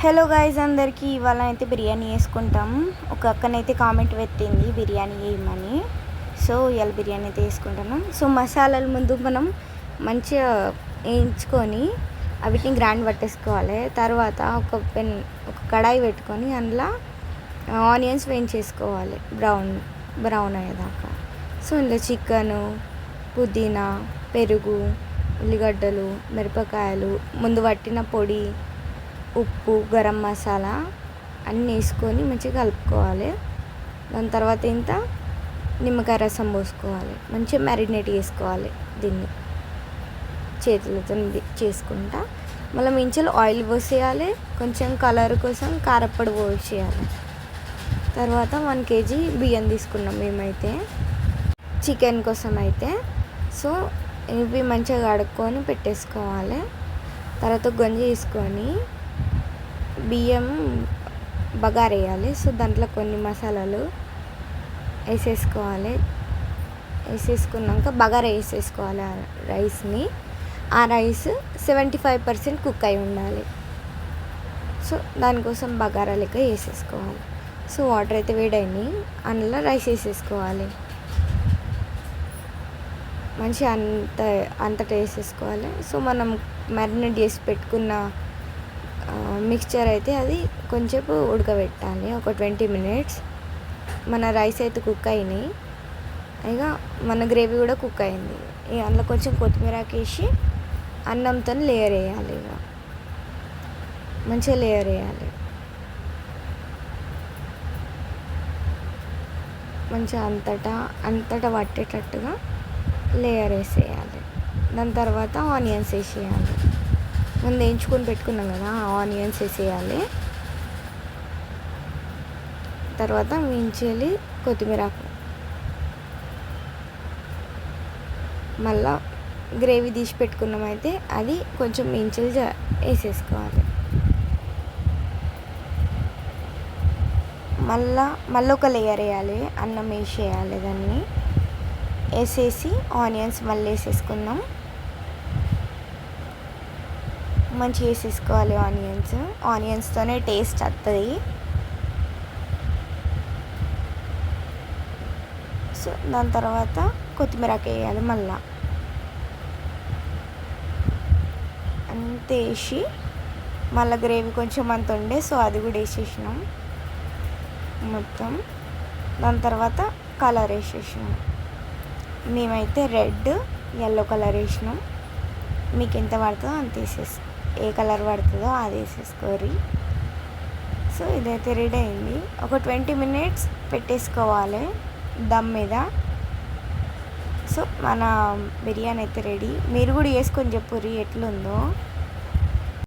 Hello guys, అందరికీ ఇవాళ అయితే బిర్యానీ వేసుకుంటాం. ఒక అక్కనైతే కామెంట్ పెట్టింది బిర్యానీ వేయమని. సో ఇవాళ బిర్యానీ అయితే వేసుకుంటున్నాం. సో మసాలాలు ముందు మనం మంచిగా వేయించుకొని వీటిని గ్రైండ్ పట్టేసుకోవాలి. తర్వాత ఒక కడాయి పెట్టుకొని అందులో ఆనియన్స్ వేయించేసుకోవాలి బ్రౌన్ అయ్యేదాకా. సో ఇందులో చికెను, పుదీనా, పెరుగు, ఉల్లిగడ్డలు, మిరపకాయలు, ముందు పట్టిన పొడి, ఉప్పు, గరం మసాలా అన్నీ వేసుకొని మంచిగా కలుపుకోవాలి. దాని తర్వాత ఇంత నిమ్మకాయ రసం పోసుకోవాలి. మంచిగా మ్యారినేట్ చేసుకోవాలి. దీన్ని చేతులతో చేసుకుంటా మళ్ళీ మించులు ఆయిల్ పోసేయాలి. కొంచెం కలర్ కోసం కారప్పొడి పోసేయాలి. తర్వాత 1 kg బియ్యం తీసుకున్నాం మేమైతే చికెన్ కోసం అయితే. సో ఇవి మంచిగా కడుక్కొని పెట్టేసుకోవాలి. తర్వాత గంజి తీసుకొని బియ్యం బగారేయాలి. సో దాంట్లో కొన్ని మసాలాలు వేసేసుకోవాలి. వేసేసుకున్నాక బగారా వేసేసుకోవాలి ఆ రైస్ని. ఆ రైస్ 75% కుక్ అయి ఉండాలి. సో దానికోసం బగారా లెక్క వేసేసుకోవాలి. సో వాటర్ అయితే వేడైనాయి, అందులో రైస్ వేసేసుకోవాలి. మంచిగా అంతటా వేసేసుకోవాలి. సో మనం మ్యారినేట్ చేసి పెట్టుకున్న మిక్స్చర్ అయితే అది కొంచెంసేపు ఉడకబెట్టాలి, ఒక 20 minutes. మన రైస్ అయితే కుక్ అయినాయి. ఇక మన గ్రేవీ కూడా కుక్ అయింది. ఇక అందులో కొంచెం కొత్తిమీర వేసి అన్నంతో లేయర్ వేయాలి. ఇక మంచిగా లేయర్ వేయాలి. మంచిగా అంతటా పట్టేటట్టుగా లేయర్ వేసేయాలి. దాని తర్వాత ఆనియన్స్ వేసేయాలి. ముందు వేయించుకొని పెట్టుకున్నాం కదా, ఆనియన్స్ వేసేయాలి. తర్వాత మించేలి కొత్తిమీర, మళ్ళా గ్రేవీ తీసి పెట్టుకున్నామైతే అది కొంచెం మించేలి వేసేసుకోవాలి. మళ్ళీ ఒక లేయర్ వేయాలి. అన్నం వేసేయాలి. దాన్ని వేసేసి ఆనియన్స్ మళ్ళీ వేసేసుకుందాం. మంచిగా వేసేసుకోవాలి ఆనియన్స్తోనే టేస్ట్ వస్తుంది. సో దాని తర్వాత కొత్తిమీరకి వేయాలి. మళ్ళా అంత వేసి మళ్ళీ గ్రేవీ కొంచెం అంత ఉండే, సో అది కూడా వేసేసినాం మొత్తం. దాని తర్వాత కలర్ వేసేసినాం. మేమైతే రెడ్, ఎల్లో కలర్ వేసినాం. మీకు ఎంత పడుతుందో అంత ఏ కలర్ పడుతుందో అది వేసేసుకోరి. సో ఇదైతే రెడీ అయింది. ఒక 20 minutes పెట్టేసుకోవాలి దమ్ మీద. సో మన బిర్యానీ అయితే రెడీ. మీరు కూడా వేసుకొని చెప్పుర్రి ఎట్లుందో.